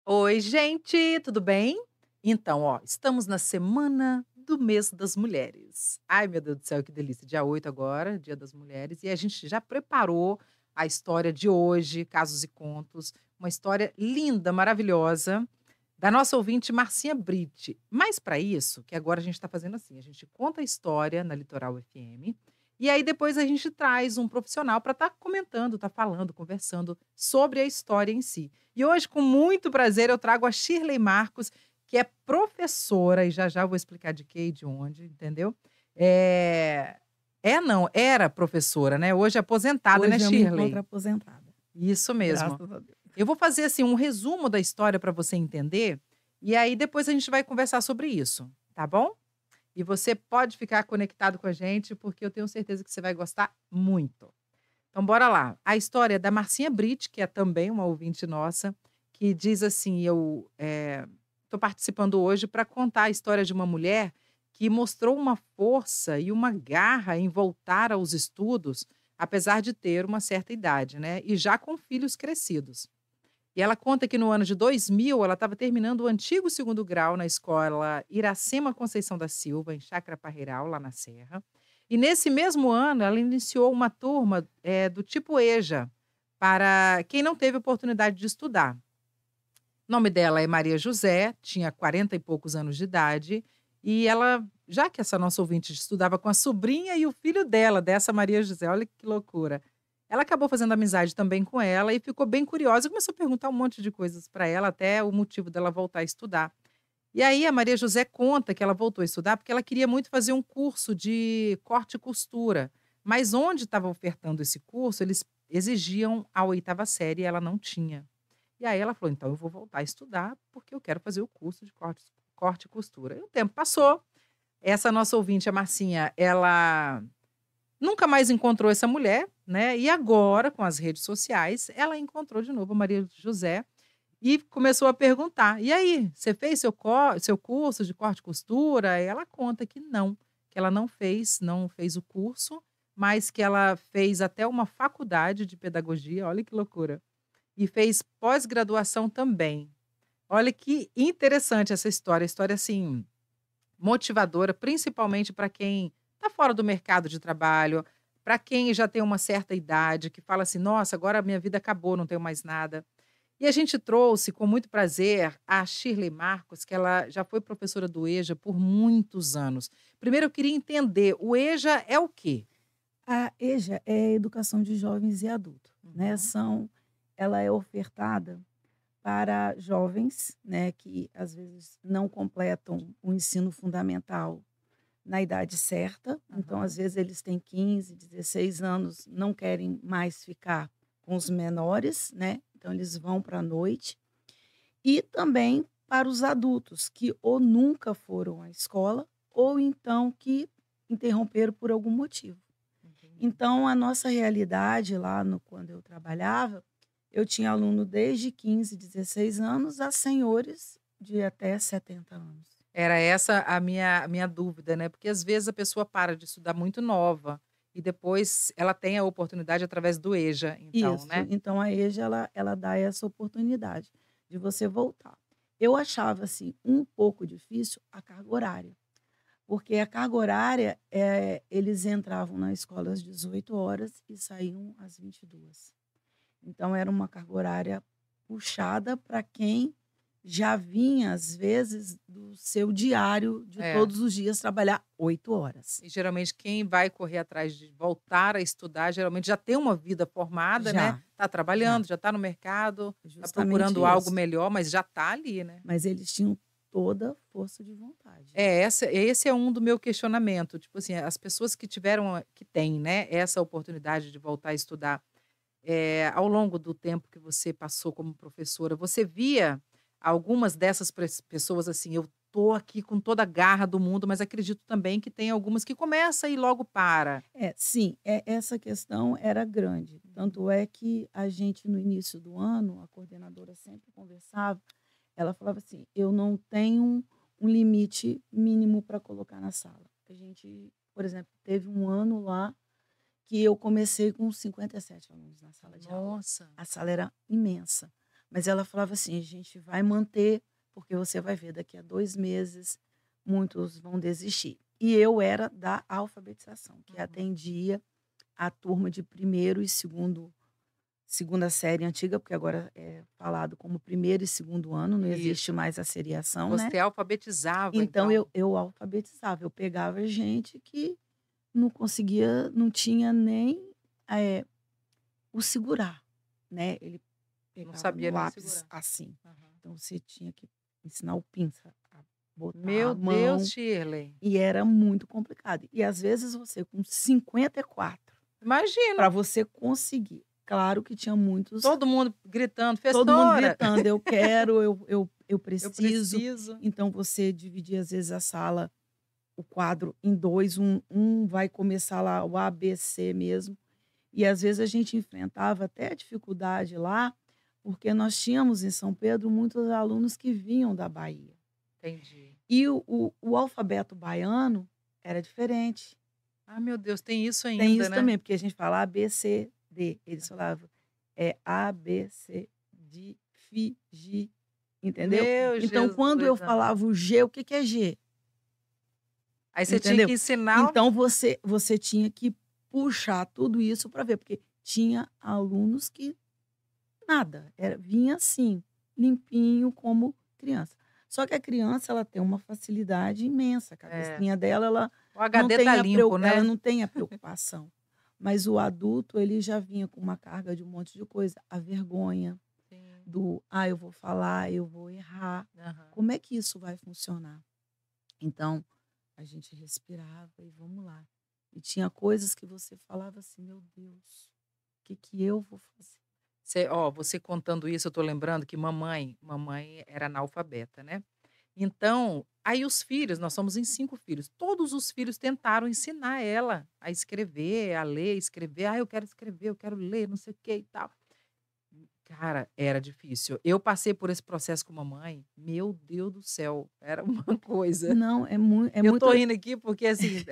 Oi, gente, tudo bem? Então, ó, estamos na semana do mês das mulheres. Ai, meu Deus do céu, que delícia. Dia 8 agora, Dia das Mulheres, e a gente já preparou a história de hoje, Casos e Contos, uma história linda, maravilhosa, da nossa ouvinte Marcinha Brite. Mas para isso, que agora a gente está fazendo assim, a gente conta a história na Litoral FM, e aí depois a gente traz um profissional para estar comentando, estar falando, conversando sobre a história em si. E hoje, com muito prazer, eu trago a Shirley Marcos, que é professora, e já já eu vou explicar de quê e de onde, entendeu? É, não, era professora, né? Hoje é aposentada, né, Hoje eu me encontro Shirley? aposentada, Isso mesmo. graças a Deus. Eu vou fazer assim um resumo da história para você entender, e aí depois a gente vai conversar sobre isso, tá bom? E você pode ficar conectado com a gente, porque eu tenho certeza que você vai gostar muito. Então bora lá. A história é da Marcinha Brite, que é também uma ouvinte nossa, que diz assim: eu estou participando hoje para contar a história de uma mulher que mostrou uma força e uma garra em voltar aos estudos, apesar de ter uma certa idade, né? E já com filhos crescidos. E ela conta que no ano de 2000 ela estava terminando o antigo segundo grau na escola Iracema Conceição da Silva, em Chácara Parreiral, lá na Serra. E nesse mesmo ano ela iniciou uma turma, do tipo EJA, para quem não teve oportunidade de estudar. O nome dela é Maria José, tinha 40 e poucos anos de idade, e ela, já que essa nossa ouvinte estudava com a sobrinha e o filho dela, dessa Maria José, olha que loucura. Ela acabou fazendo amizade também com ela e ficou bem curiosa e começou a perguntar um monte de coisas para ela, até o motivo dela voltar a estudar. E aí a Maria José conta que ela voltou a estudar porque ela queria muito fazer um curso de corte e costura, mas onde estava ofertando esse curso, eles exigiam a oitava série e ela não tinha. E aí ela falou: "Então eu vou voltar a estudar, porque eu quero fazer o curso de corte e costura". E o tempo passou, essa nossa ouvinte, a Marcinha, ela nunca mais encontrou essa mulher, né, e agora, com as redes sociais, ela encontrou de novo a Maria José e começou a perguntar: "E aí, você fez seu curso de corte e costura?" E ela conta que ela não fez o curso, mas que ela fez até uma faculdade de pedagogia, olha que loucura. E fez pós-graduação também. Olha que interessante essa história, história, assim, motivadora, principalmente para quem está fora do mercado de trabalho, para quem já tem uma certa idade, que fala assim: "Nossa, agora a minha vida acabou, não tenho mais nada". E a gente trouxe com muito prazer a Shirley Marcos, que ela já foi professora do EJA por muitos anos. Primeiro eu queria entender, o EJA é o quê? A EJA é Educação de Jovens e Adultos, né, Uhum, ela é ofertada para jovens, né, que às vezes não completam o ensino fundamental na idade certa, então às aham. vezes eles têm 15, 16 anos, não querem mais ficar com os menores, né, então eles vão para a noite. E também para os adultos que ou nunca foram à escola ou então que interromperam por algum motivo. Entendi. Então a nossa realidade lá no quando eu trabalhava, eu tinha aluno desde 15, 16 anos a senhores de até 70 anos. Era essa a minha dúvida, né, porque às vezes a pessoa para de estudar muito nova, e depois ela tem a oportunidade através do EJA então, Isso, né? então a EJA ela dá essa oportunidade de você voltar. Eu achava, assim, um pouco difícil a carga horária. Porque a carga horária, eles entravam na escola às 18 horas e saíam às 22. Então era uma carga horária puxada para quem já vinha, às vezes, do seu diário de É. todos os dias trabalhar 8 horas. E geralmente quem vai correr atrás de voltar a estudar, geralmente já tem uma vida formada, né, Já, está já, trabalhando, já está no mercado, está justamente procurando algo isso. melhor, mas já está ali, né? Mas eles tinham toda a força de vontade. Esse é um do meu questionamento, tipo assim, as pessoas que tiveram que têm, né, essa oportunidade de voltar a estudar, ao longo do tempo que você passou como professora, você via algumas dessas pessoas assim: "Eu tô aqui com toda a garra do mundo", mas acredito também que tem algumas que começa e logo para. É, sim, essa questão era grande. Tanto é que a gente, no início do ano, a coordenadora sempre conversava. Ela falava assim: "Eu não tenho um limite mínimo para colocar na sala". A gente, por exemplo, teve um ano lá que eu comecei com 57 alunos na sala de aula. Nossa. A sala era imensa, Mas ela falava assim: "A gente vai manter, porque você vai ver, daqui a 2 meses, muitos vão desistir". E eu era da alfabetização, que Uhum. atendia a turma de primeiro e segunda série antiga, porque agora é falado como primeiro e segundo ano, não existe Isso. mais a seriação, né. Você alfabetizava, Então então? eu alfabetizava, eu pegava gente que não conseguia, não tinha nem, eh, o segurar, né, ele Não pegava no sabia nem lápis segurar. assim, Aham. então você tinha que ensinar o pinça a botar Meu a Deus, mão, Shirley. e era muito complicado. E às vezes você com 54 Imagino, para você conseguir, claro que tinha muitos, todo mundo gritando: todo mundo "Professora, gritando: "Eu quero, eu eu preciso". preciso". Então você dividia às vezes a sala, o quadro em 2, um vai começar lá o ABC mesmo, e às vezes a gente enfrentava até dificuldade lá, porque nós tínhamos em São Pedro muitos alunos que vinham da Bahia. Entendi. E o alfabeto baiano era diferente. Ah, meu Deus, tem isso Tem ainda, isso né? também, porque a gente fala A, B, C, D, eles falavam, A, B, C, D, Fi, Gi, entendeu? Meu Então quando eu Jesus falava amado. o G, o que que é G? Aí você tinha Entendeu? que ensinar. Então você tinha que puxar tudo isso para ver, porque tinha alunos que nada, vinha assim, limpinho como criança. Só que a criança ela tem uma facilidade imensa, a É, cabecinha dela ela o HD tá limpo, ela né? não tem a preocupação. Mas o adulto ele já vinha com uma carga de um monte de coisa, a vergonha Sim. do: "Ah, eu vou falar, eu vou errar, Aham. como é que isso vai funcionar?". Então, a gente respirava e vamos lá. E tinha coisas que você falava assim: "Meu Deus, o que que eu vou fazer?". Você contando isso, eu tô lembrando que mamãe era analfabeta, né. Então, aí os filhos, nós somos em 5 filhos, todos os filhos tentaram ensinar ela a escrever, a ler, escrever. "Ah, eu quero escrever, eu quero ler, não sei o que e tal". Cara, era difícil. Eu passei por esse processo com mamãe, meu Deus do céu, era uma coisa. Não, é Eu muito. tô rindo aqui porque, assim,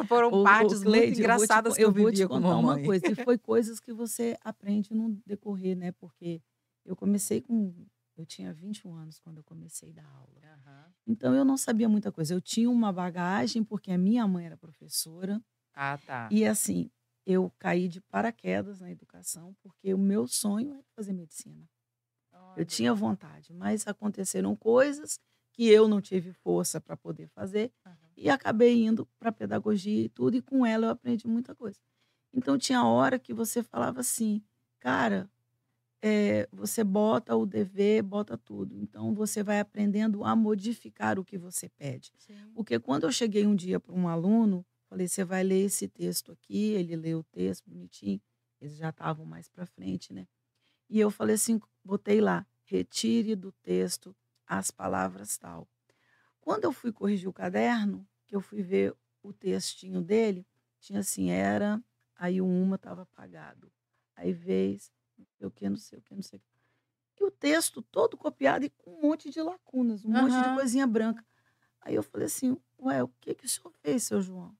foram Ô partes muito Cleide, engraçadas que eu eu vou te vivia com contar uma mamãe. coisa, e foi coisas que você aprende no decorrer, né, porque eu comecei com eu tinha 21 anos quando eu comecei a dar aula. Aham. Então eu não sabia muita coisa, eu tinha uma bagagem, porque a minha mãe era professora, Ah, tá. e assim, eu caí de paraquedas na educação, porque o meu sonho era fazer medicina. Eu Olha. tinha vontade, mas aconteceram coisas que eu não tive força para poder fazer, Aham. e acabei indo para pedagogia e tudo, e com ela eu aprendi muita coisa. Então tinha hora que você falava assim: "Cara, você bota o dever, bota tudo, então você vai aprendendo a modificar o que você pede". Sim. Porque quando eu cheguei um dia para um aluno, falei: "Você vai ler esse texto aqui", ele leu o texto bonitinho, eles já estavam mais para frente, né. E eu falei assim, botei lá: "Retire do texto as palavras tal". Quando eu fui corrigir o caderno, que eu fui ver o textinho dele, tinha assim: "Era", aí o uma estava apagado, aí vez, não sei o que, não sei o que, não sei o quê. E o texto todo copiado e com um monte de lacunas, um monte de Aham. coisinha branca. Aí eu falei assim: "Ué, o que que o senhor fez, seu João?".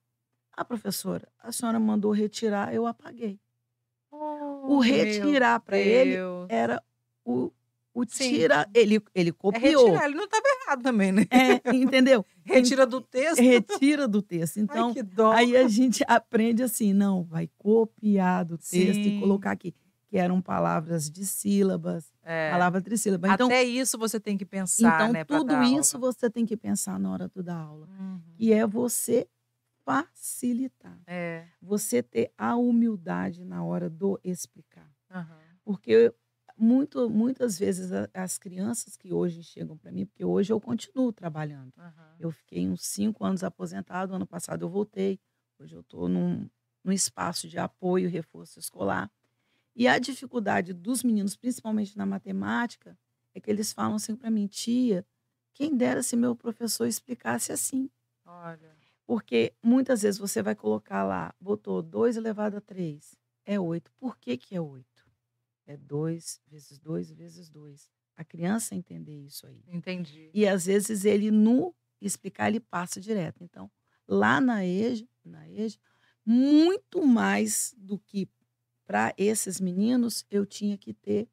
"Ah, professora, a senhora mandou retirar, eu apaguei". O Oh, meu retirar para ele Deus. era o Sim, tira, ele é copiou. retirar, ele não estava errado também, né. É, entendeu? En Retira do texto. retira do texto. Ai, Então, que dó. aí a gente aprende assim: não, vai copiar do texto e Sim, colocar aqui, que eram palavras dissílabas, é. palavra trissílaba. Então Até isso você tem que pensar, então né, para tudo dar isso aula. você tem que pensar na hora do dar aula, Uhum. que é você facilitar, É. você ter a humildade na hora do explicar. Aham, Porque muitas vezes as crianças que hoje chegam para mim, porque hoje eu continuo trabalhando. aham. Eu fiquei uns 5 anos aposentado, ano passado eu voltei, hoje eu estou num espaço de apoio e reforço escolar. E a dificuldade dos meninos, principalmente na matemática, é que eles falam assim para mim: "Tia, quem dera se meu professor explicasse assim". Olha. Porque muitas vezes você vai colocar lá, botou 2 elevado a 3 é 8. Por que que é 8? É 2 vezes 2 vezes 2. A criança entender isso aí. Entendi. E às vezes ele no explicar, ele passa direto. Então, lá na EJA, muito mais do que para esses meninos, eu tinha que ter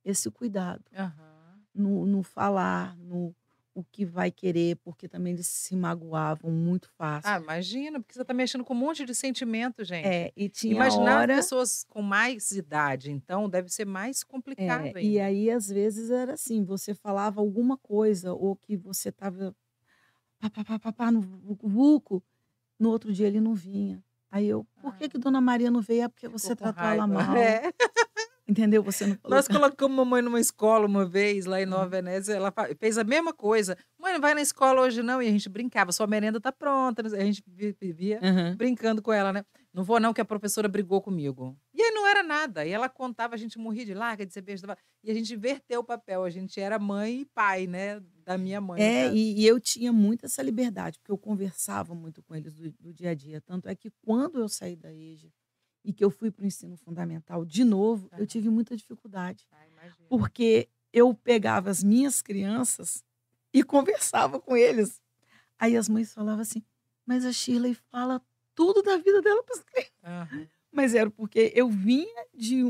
esse cuidado Aham. no falar, no o que vai querer, porque também eles se magoavam muito Ah, fácil. imagina, porque você está mexendo com um monte de sentimento, gente. E tinha Imaginar as hora pessoas com mais idade, então deve ser mais complicado e ainda. aí às vezes era assim, você falava alguma coisa ou que você estava pá-pá-pá-pá-pá no vucu-vucu, no outro dia ele não vinha. Aí eu: "Por que que Ah, Dona Maria não veio?". "É porque ficou você com tratou ela raiva. mal, É. entendeu, você não falou Nós com ela". colocamos mamãe numa escola uma vez, lá em Nova Hum. Venécia, ela fez a mesma coisa: "Mãe, não vai na escola hoje não", e a gente brincava: "Sua merenda tá pronta", a gente vivia Aham. brincando com ela, né. "Não vou não que a professora brigou comigo". E aí não era nada, e ela contava, a gente morria de "larga de ser besta", e a gente inverteu o papel, a gente era mãe e pai, né, da minha mãe no caso. E eu tinha muito essa liberdade, porque eu conversava muito com eles do dia a dia, tanto é que quando eu saí da EJA e que eu fui para o ensino fundamental de novo, eu Aham. tive muita dificuldade, Ah, imagino. porque eu pegava as minhas crianças e conversava com eles. Aí as mães falavam assim: "Mas a Shirley fala tudo da vida dela para as crianças". Aham. Mas era porque eu vinha de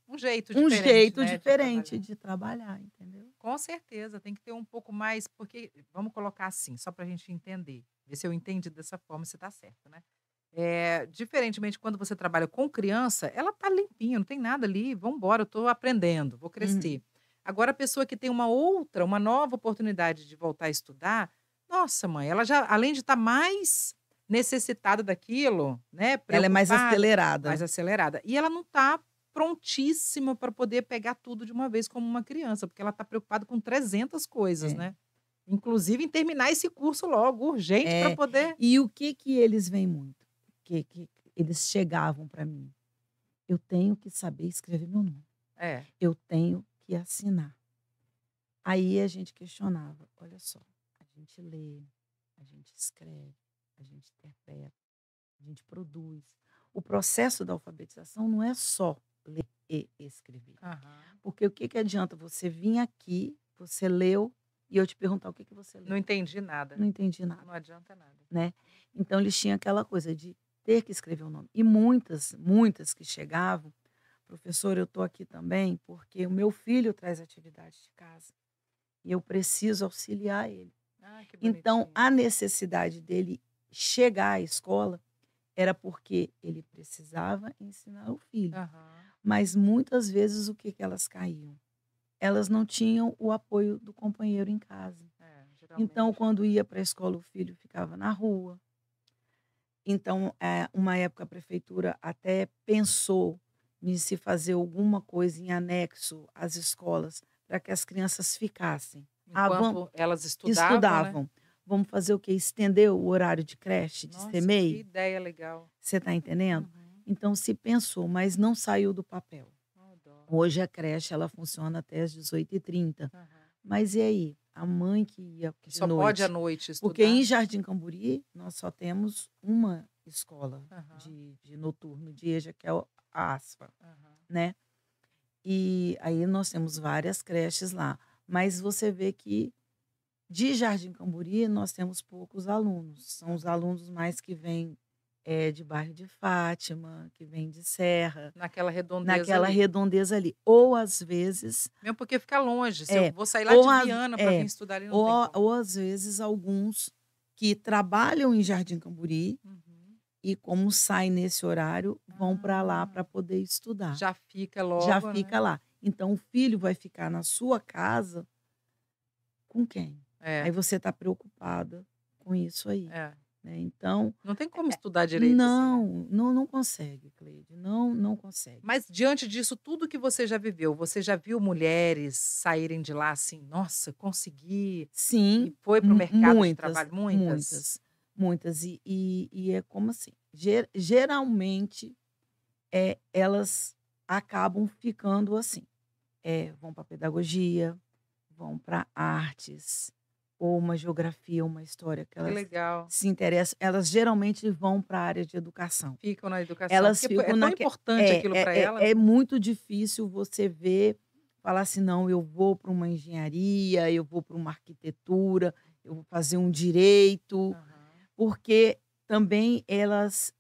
Um jeito um diferente, jeito né, de diferente trabalhar. de trabalhar, entendeu? Com certeza, tem que ter um pouco mais, porque vamos colocar assim, só para a gente entender, ver se eu entendi dessa forma, se está certo, né. Diferentemente quando você trabalha com criança, ela tá limpinha, não tem nada ali, vamos embora, eu estou aprendendo, vou Uhum. crescer. Agora a pessoa que tem uma nova oportunidade de voltar a estudar, nossa mãe, ela já além de estar mais necessitada daquilo, né, Ela é mais preocupada, mais acelerada. acelerada, e ela não está prontíssima para poder pegar tudo de uma vez como uma criança, porque ela está preocupada com 300 coisas, É. né. Inclusive em terminar esse curso logo, urgente para É. poder. E o que que eles veem muito? Que eles chegavam para mim: "Eu tenho que saber escrever meu nome, É. eu tenho que assinar". Aí a gente questionava: "Olha só, a gente lê, a gente escreve, a gente interpreta, a gente produz". O processo da alfabetização não é só ler e escrever. Aham. Porque o que que adianta você vir aqui, você leu, e eu te perguntar: "O que que você Não leu?". entendi nada. Não entendi nada. Não adianta nada. Né. Então eles tinham aquela coisa de ter que escrever o nome. E muitas, muitas que chegavam: "Professora, eu estou aqui também porque o meu filho traz atividade de casa, e eu preciso auxiliar ele". Ah, que Então bonitinho. a necessidade dele chegar à escola era porque ele precisava ensinar o filho, Aham. mas muitas vezes o que que elas caíam? Elas não tinham o apoio do companheiro em casa. É, Então geralmente. quando ia para a escola o filho ficava na rua. Então, uma época a prefeitura até pensou em se fazer alguma coisa em anexo às escolas, para que as crianças ficassem. "Ah, vamos", Enquanto elas estudavam, né. estudavam. "Vamos fazer o quê? Estender o horário de creche, de Nossa, que CMEI?". ideia legal. Você está entendendo? Uhum. Então se pensou, mas não saiu do papel. Ó dó. Hoje a creche ela funciona até às 18h30. Aham. Mas e aí? A mãe que ia Que de só pode à noite? noite Porque em estudar. Jardim Camburi nós só temos uma escola Aham, de noturno, de EJA, que é a ASFA, aham. né. E aí nós temos várias creches lá, mas você vê que de Jardim Camburi nós temos poucos alunos, são os Aham. alunos mais que vêm, de bairro de Fátima, que vêm de Serra, Naquela redondeza naquela ali. redondeza ali, ou às vezes Mesmo porque fica longe, se eu é, vou sair lá ou de às Viana para vir é, estudar ali, não tem como. ou às vezes alguns que trabalham em Jardim Camburi Uhum. e como saem nesse horário, vão para lá Ah, para poder estudar. já fica Já logo, né. fica lá. Então o filho vai ficar na sua casa com quem? Aí É, você está preocupada com isso aí, é. né, então Não tem como estudar direito assim, né. não consegue, Cleide, não consegue. Mas diante disso tudo que você já viveu, você já viu mulheres saírem de lá assim: "Nossa, consegui", e Sim, foi para o mercado de muitas, trabalho? Muitas? muitas, muitas. E é como assim, geralmente, elas acabam ficando assim, vão para pedagogia, vão para artes, ou uma geografia, uma história que Que elas legal. se interessam, elas geralmente vão para a área de educação. Ficam na educação, Elas porque é ficam tão naque importante aquilo para ela, é né. muito difícil você ver, falar assim: "Não, eu vou para uma engenharia, eu vou para uma arquitetura, eu vou fazer um direito", Aham. porque também elas,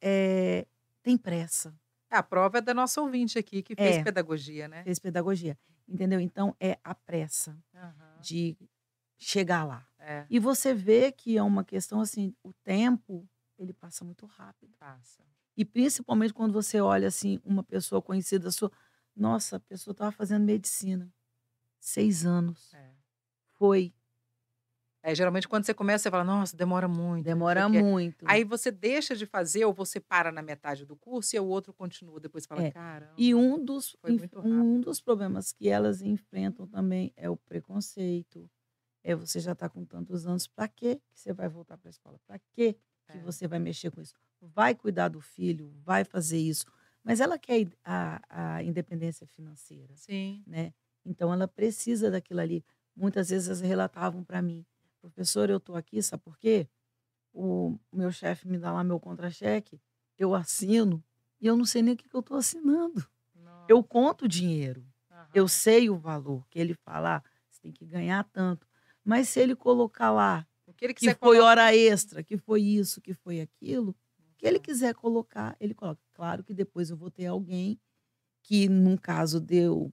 têm pressa. A prova é da nossa ouvinte aqui, que fez É, pedagogia, né? fez pedagogia, entendeu? Então é a pressa Aham. de chegar lá. É, E você vê que é uma questão assim, o tempo, ele passa muito rápido. passa. E principalmente quando você olha assim, uma pessoa conhecida sua, nossa, a pessoa estava fazendo medicina, 6 anos, É. foi, Geralmente quando você começa, você fala: "Nossa, demora muito, não sei o demora quê". muito. Aí você deixa de fazer ou você para na metade do curso e o outro continua, depois você fala: É. E "Caramba, foi muito um rápido". dos problemas que elas enfrentam também é o preconceito, é você já está com tantos anos, para que você vai voltar para a escola? Para que É. você vai mexer com isso? Vai cuidar do filho, vai fazer isso, mas ela quer a independência financeira, Sim. né, então ela precisa daquilo ali. Muitas vezes elas relatavam para mim: "Professora, eu estou aqui, sabe por quê? O meu chefe me dá lá meu contra-cheque, eu assino e eu não sei nem o que que eu estou assinando". Eu Nossa. conto o dinheiro, eu Aham. sei o valor que ele fala: "Ah, você tem que ganhar tanto", mas se ele colocar lá O que ele que quiser foi hora colocar, extra, que foi isso, que foi aquilo, o não que ele faz. quiser colocar, ele coloca. Claro que depois eu vou ter alguém que, num caso de eu,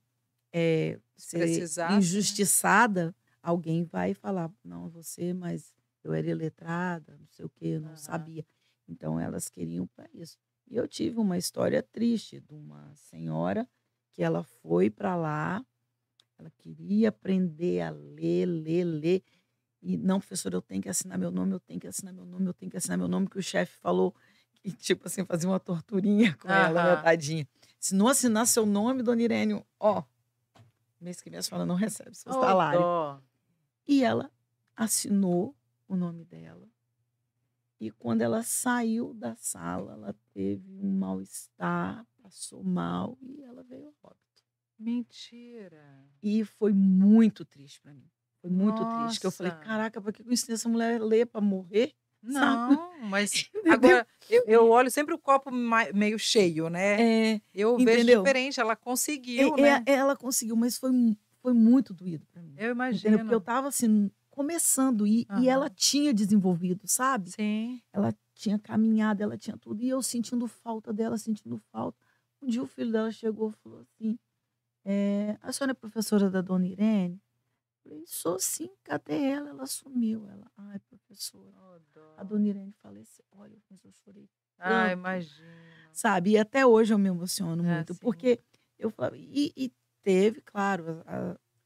Se ser precisasse, né. injustiçada, alguém vai falar: "Não, você, mas eu era iletrada, não sei o quê, eu não Aham. sabia". Então elas queriam para isso. E eu tive uma história triste de uma senhora que ela foi para lá, ela queria aprender a ler, ler, ler, e: "Não, professora, eu tenho que assinar meu nome, eu tenho que assinar meu nome, eu tenho que assinar meu nome", que o chefe falou que, tipo assim, fazia uma torturinha com ela, né, Aham. tadinha. "Se não assinar seu nome, dona Irene, ó, mês que vem a senhora não recebe seu Ô salário". dó. E ela assinou o nome dela, e quando ela saiu da sala, ela teve um mal-estar, passou mal e ela veio a óbito. Mentira. E foi muito triste para mim, foi muito triste, que eu falei: Nossa. "Caraca, pra que eu ensinei essa mulher a ler para morrer?", sabe, Não, mas entendeu? agora eu olho sempre o copo meio cheio, né. É, Eu vejo entendeu? diferente, ela conseguiu, né. Ela conseguiu, mas foi muito doído para mim, Eu entendeu? Porque eu imagino. estava, assim, começando e ela Aham. tinha desenvolvido, sabe? Sim. Ela tinha caminhado, ela tinha tudo, e eu sentindo falta dela, sentindo falta. Um dia o filho dela chegou e falou assim: "A senhora é professora da dona Irene?" Eu falei: "Sou sim, cadê ela?" Ela sumiu. Ela: "Ai, professora, Ô a dó. dona Irene faleceu". Olha, mas eu chorei Ah, tanto, imagino. sabe? E até hoje eu me emociono É, muito, assim. porque eu falo e teve, claro,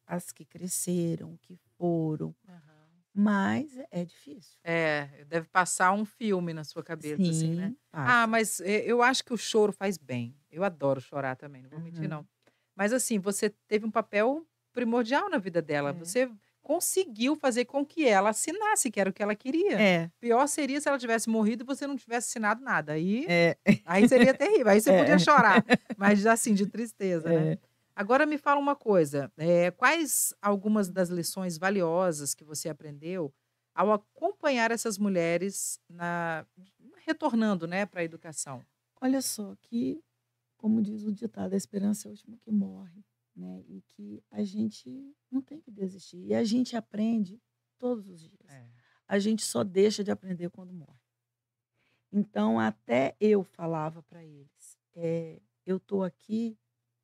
as que cresceram, que foram, Aham. mas é difícil. É, deve passar um filme na sua cabeça, assim, né. Sim, Ah, passa. mas eu acho que o choro faz bem. Eu adoro chorar também, não vou mentir não. Aham. Mas, assim, você teve um papel primordial na vida dela, É. você conseguiu fazer com que ela assinasse, que era o que ela queria. É, Pior seria se ela tivesse morrido e você não tivesse assinado nada, é. aí seria terrível, aí você podia É, chorar, mas assim, de tristeza, né. é. Agora me fala uma coisa, quais algumas das lições valiosas que você aprendeu ao acompanhar essas mulheres retornando, né, para a educação? Olha só que, como diz o ditado, a esperança é a última que morre, né, e que a gente não tem que desistir. E a gente aprende todos os dias. É. A gente só deixa de aprender quando morre. Então, até eu falava para eles: "Eu estou aqui,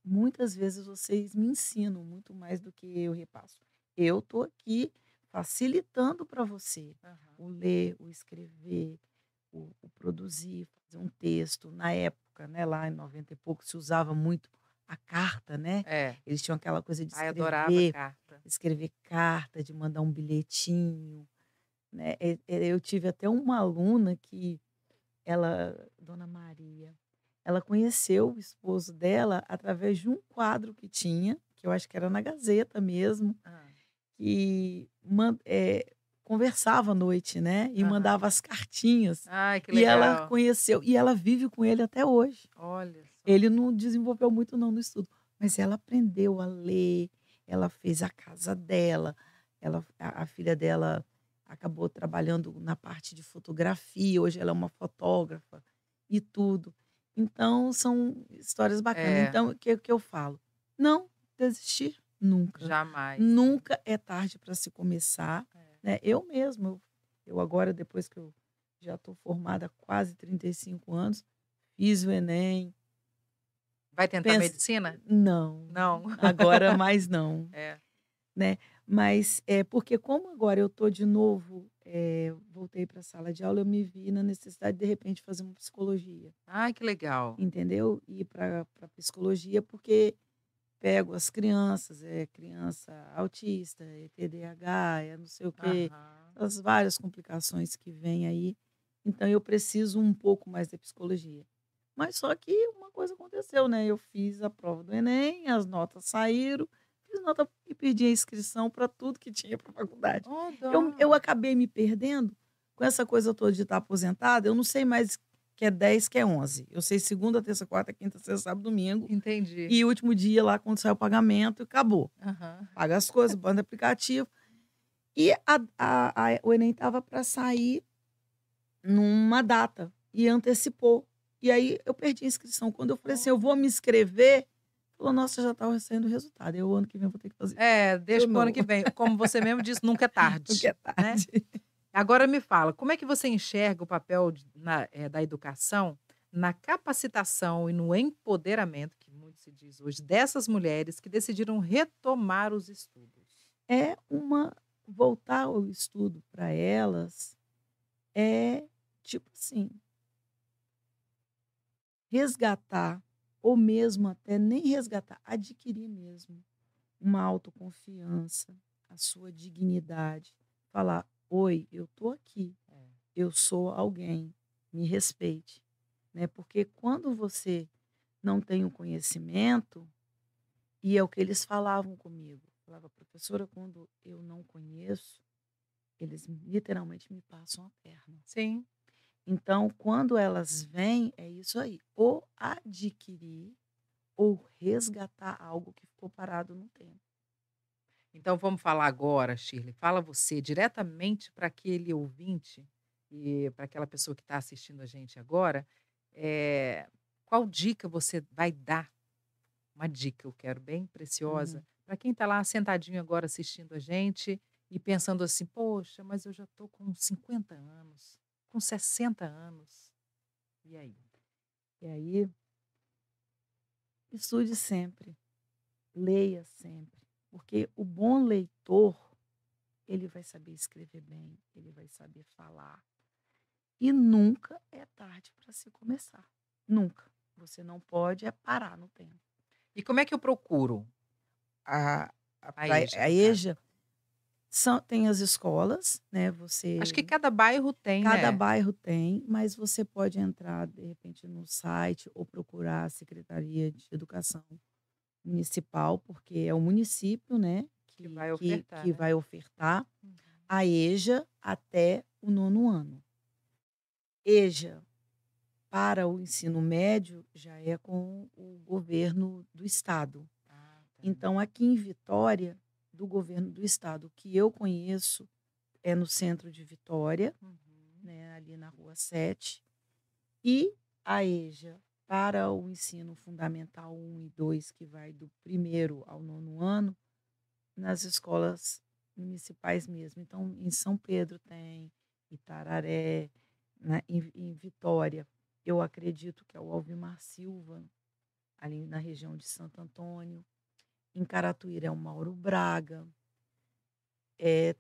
muitas vezes vocês me ensinam muito mais do que eu repasso. Eu estou aqui facilitando para você Aham. o ler, o escrever, o produzir, fazer um texto". Na época, né, lá em 90 e pouco, se usava muito a carta, né. É. Eles tinham aquela coisa de Ai, adorava carta. escrever carta, de mandar um bilhetinho, né. Eu tive até uma aluna que Dona Maria, ela conheceu o esposo dela através de um quadro que tinha, que eu acho que era na Gazeta mesmo, Hã. que conversava à noite, né, e Aham. mandava as cartinhas. Ai, que E ela legal. conheceu e ela vive com ele até hoje. Olha só. Ele não desenvolveu muito não no estudo, mas ela aprendeu a ler, ela fez a casa dela, a filha dela acabou trabalhando na parte de fotografia, hoje ela é uma fotógrafa e tudo. Então são histórias bacanas. É, Então o que eu falo? Não desistir nunca. jamais, né. Nunca é tarde para se começar, É. né. Eu mesma, eu agora depois que eu já estou formada há quase 35 anos, fiz o Enem, Vai tentar Pensa medicina? não, Não. agora mais não, É. né. Mas, é porque como agora eu tô de novo, voltei para a sala de aula, eu me vi na necessidade de repente fazer uma psicologia, Ai, que legal. entendeu. Ir para psicologia, porque pego as crianças, criança autista, é TDAH, é não sei o quê, Aham. as várias complicações que vêm aí, então eu preciso um pouco mais da psicologia. Mas só que uma coisa aconteceu, né, eu fiz a prova do Enem, as notas saíram, fiz nota e perdi a inscrição para tudo que tinha para faculdade. Ó, Eu dó. acabei me perdendo com essa coisa toda de estar aposentada, eu não sei mais que é 10, que é 11. Eu sei segunda, terça, quarta, quinta, sexta, sábado, domingo, Entendi. e o último dia lá quando sai o pagamento, acabou. Aham. Paga as coisas, bota no aplicativo. E o Enem estava para sair numa data, e antecipou. E aí eu perdi a inscrição. Quando eu falei assim: "Eu vou Olha. me inscrever", falou: "Nossa, já estava saindo o resultado". Eu, ano que vem, eu vou ter que fazer É, de deixa para o ano que novo, vem. Como você mesmo disse, nunca é porque tarde, é né. tarde. Agora me fala, como é que você enxerga o papel da educação na capacitação e no empoderamento, que muito se diz hoje, dessas mulheres que decidiram retomar os estudos? É uma voltar ao estudo para elas é, tipo assim, resgatar, ou mesmo até nem resgatar, adquirir mesmo uma autoconfiança, a sua dignidade, falar: "Oi, eu tô aqui, É. eu sou alguém, me respeite", né, porque quando você não tem o conhecimento, e é o que eles falavam comigo, falava: "Professora, quando eu não conheço, eles literalmente me passam a perna". Sim. Então, quando elas vêm, é isso aí, ou adquirir ou resgatar algo que ficou parado no tempo. Então vamos falar agora, Shirley, fala você diretamente para aquele ouvinte e para aquela pessoa que está assistindo a gente agora, qual dica você vai dar, uma dica eu quero bem preciosa, Uhum. para quem está lá sentadinho agora assistindo a gente e pensando assim: "Poxa, mas eu já estou com 50 anos, com 60 anos, e aí?". E aí, estude sempre, leia sempre, porque o bom leitor, ele vai saber escrever bem, ele vai saber falar. E nunca é tarde para se começar, nunca. Você não pode parar no tempo. E como é que eu procuro A a EJA, a no caso? EJA tem as escolas, né, Acho que você cada bairro tem, cada né? bairro tem, mas você pode entrar, de repente, no site ou procurar a Secretaria de Educação Municipal, porque é o município, né, Que vai ofertar, que né? vai ofertar Uhum. a EJA até o nono ano. EJA para o ensino médio já é com o governo do estado. Ah, tá. Então, aqui em Vitória, do governo do estado, que eu conheço, é no centro de Vitória, Uhum. né, ali na Rua 7, e a EJA para o ensino fundamental 1 e 2, que vai do primeiro ao nono ano, nas escolas municipais mesmo. Então, em São Pedro tem, Itararé, né, em Vitória, eu acredito que é o Alvimar Silva, ali na região de Santo Antônio. Em Caratuíra é o Mauro Braga, é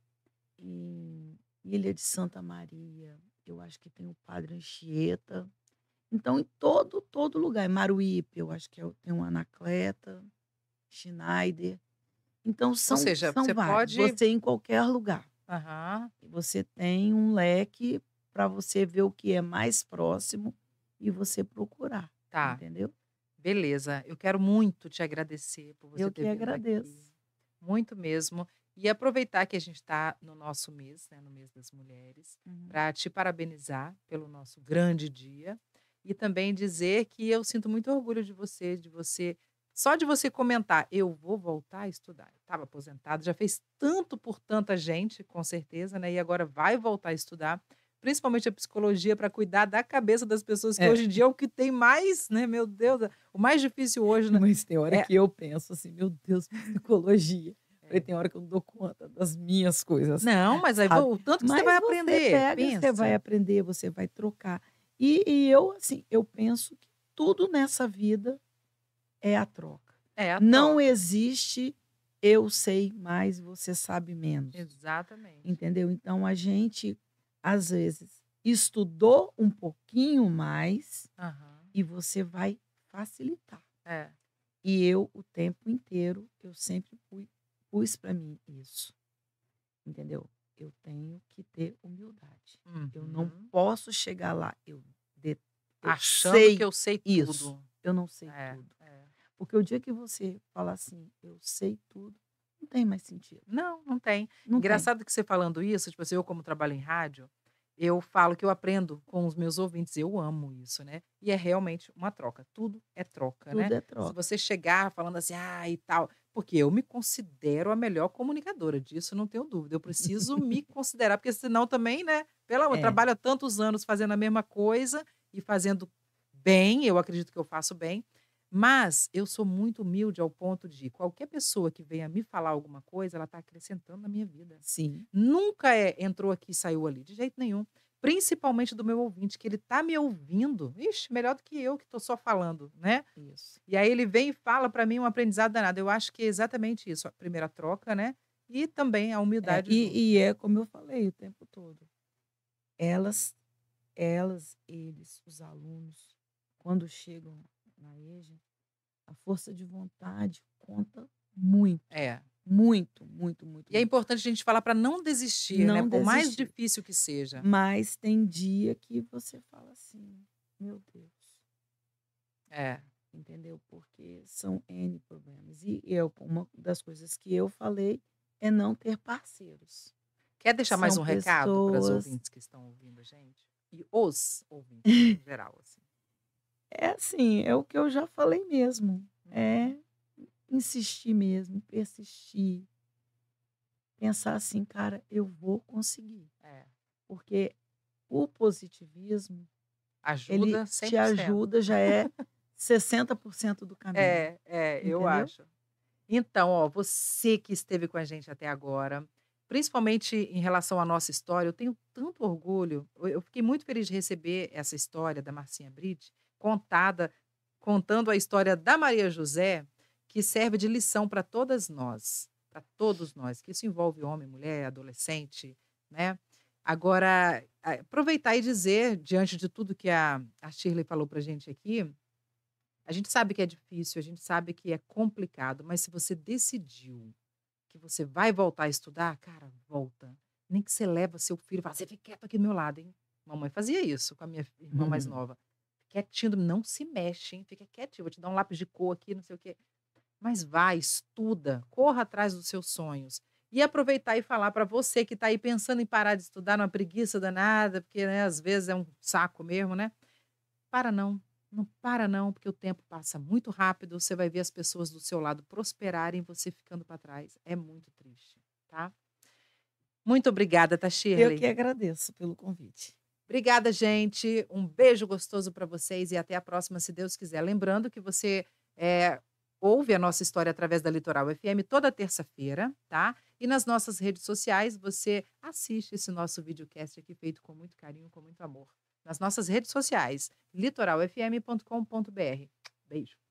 em Ilha de Santa Maria, eu acho que tem o Padre Anchieta. Então, em todo lugar, em Maruípe, eu acho que tem um Anacleta, Schneider. Então Ou são seja, são você vários, pode você em qualquer lugar. aham, Você tem um leque para você ver o que é mais próximo e você procurar, tá, entendeu? beleza. Eu quero muito te agradecer por você Eu ter que vindo aqui, agradeço. muito mesmo. E aproveitar que a gente está no nosso mês, né, no mês das mulheres, Uhum. para te parabenizar pelo nosso grande dia e também dizer que eu sinto muito orgulho de você só de você comentar: "Eu vou voltar a estudar". Estava aposentado, já fez tanto por tanta gente, com certeza, né, e agora vai voltar a estudar, principalmente a psicologia, para cuidar da cabeça das pessoas, que É, hoje em dia é o que tem mais, né, meu Deus, o mais difícil hoje, né, mas tem hora é que eu penso assim: "Meu Deus, psicologia". Falei: é. "Tem hora que eu não dou conta das minhas coisas", Não, mas aí sabe. o tanto que você vai Mas você aprender, pega, você vai pensa. aprender, você vai trocar. E eu, assim, eu penso que tudo nessa vida é a troca. É a Não troca. existe eu sei mais, você sabe menos. Exatamente. Entendeu? Então a gente, às vezes, estudou um pouquinho mais Aham. e você vai facilitar. É. E eu, o tempo inteiro, eu sempre pus para mim isso. Entendeu? Eu tenho que ter humildade. Eu não Uhum. posso chegar lá, eu Achando que sei eu sei isso. tudo. Eu não sei É, tudo. é. Porque o dia que você fala assim, eu sei tudo, não tem mais sentido. Não, não tem. Não tem. Engraçado que você falando isso, tipo assim, eu como trabalho em rádio, eu falo que eu aprendo com os meus ouvintes, eu amo isso, né. E é realmente uma troca, tudo é troca, né. Tudo é Se troca. você chegar falando assim: "Ah, e tal", porque eu me considero a melhor comunicadora, disso não tenho dúvida, eu preciso me considerar, porque senão também, né, pelo amor, eu É. trabalho há tantos anos fazendo a mesma coisa e fazendo bem, eu acredito que eu faço bem, mas eu sou muito humilde ao ponto de qualquer pessoa que venha me falar alguma coisa, ela está acrescentando na minha vida. Sim. Nunca entrou aqui e saiu ali, de jeito nenhum. Principalmente do meu ouvinte, que ele está me ouvindo, ixi, melhor do que eu que estou só falando, né. Isso. E aí ele vem e fala para mim um aprendizado danado. Eu acho que é exatamente isso, a primeira troca, né, e também a É, humildade junto. e é como eu falei o tempo todo. Elas eles, os alunos, quando chegam na EJA, a força de vontade conta muito, É. muito, muito, muito, E é muito. importante a gente falar para não desistir, né, Não por mais desistir. difícil que seja. Mas tem dia que você fala assim: "Meu Deus", É. entendeu? Porque são N problemas. E uma das coisas que eu falei é não ter parceiros. Quer deixar mais São um recado para as pessoas ouvintes que estão ouvindo a gente? E os ouvintes, no geral, assim. é assim, é o que eu já falei mesmo, Uhum. é insistir mesmo, persistir, pensar assim: "Cara, eu vou conseguir", É. porque o positivismo, ele Ajuda te 100%. ajuda, já é 60% do caminho, Eu entendeu? acho. Então, ó, você que esteve com a gente até agora, principalmente em relação à nossa história, eu tenho tanto orgulho. Eu fiquei muito feliz de receber essa história da Marcinha Brite, contada, contando a história da Maria José, que serve de lição para todos nós, que isso envolve homem, mulher, adolescente, né? Agora, aproveitar e dizer, diante de tudo que a Shirley falou para a gente aqui, a gente sabe que é difícil, a gente sabe que é complicado, mas se você decidiu que você vai voltar a estudar, cara, volta. Nem que você leva seu filho e fala: "Você fica quieto aqui do meu lado, hein". Mamãe fazia isso com a minha irmã mais nova. "Quietinho, não se mexe, hein, fica quietinho, vou te dar um lápis de cor aqui, não sei o quê". Mas vai, estuda, corra atrás dos seus sonhos. E aproveitar e falar para você que está aí pensando em parar de estudar numa preguiça danada, porque, né, às vezes é um saco mesmo, né. Para não, não para não, porque o tempo passa muito rápido, você vai ver as pessoas do seu lado prosperarem, você ficando para trás. É muito triste, tá. Muito obrigada, tá, Eu que Shirley. agradeço pelo convite. Obrigada, gente. Um beijo gostoso para vocês e até a próxima, se Deus quiser. Lembrando que você, ouve a nossa história através da Litoral FM toda terça-feira, tá. E nas nossas redes sociais, você assiste esse nosso videocast aqui feito com muito carinho, com muito amor. Nas nossas redes sociais, litoralfm.com.br. Beijo.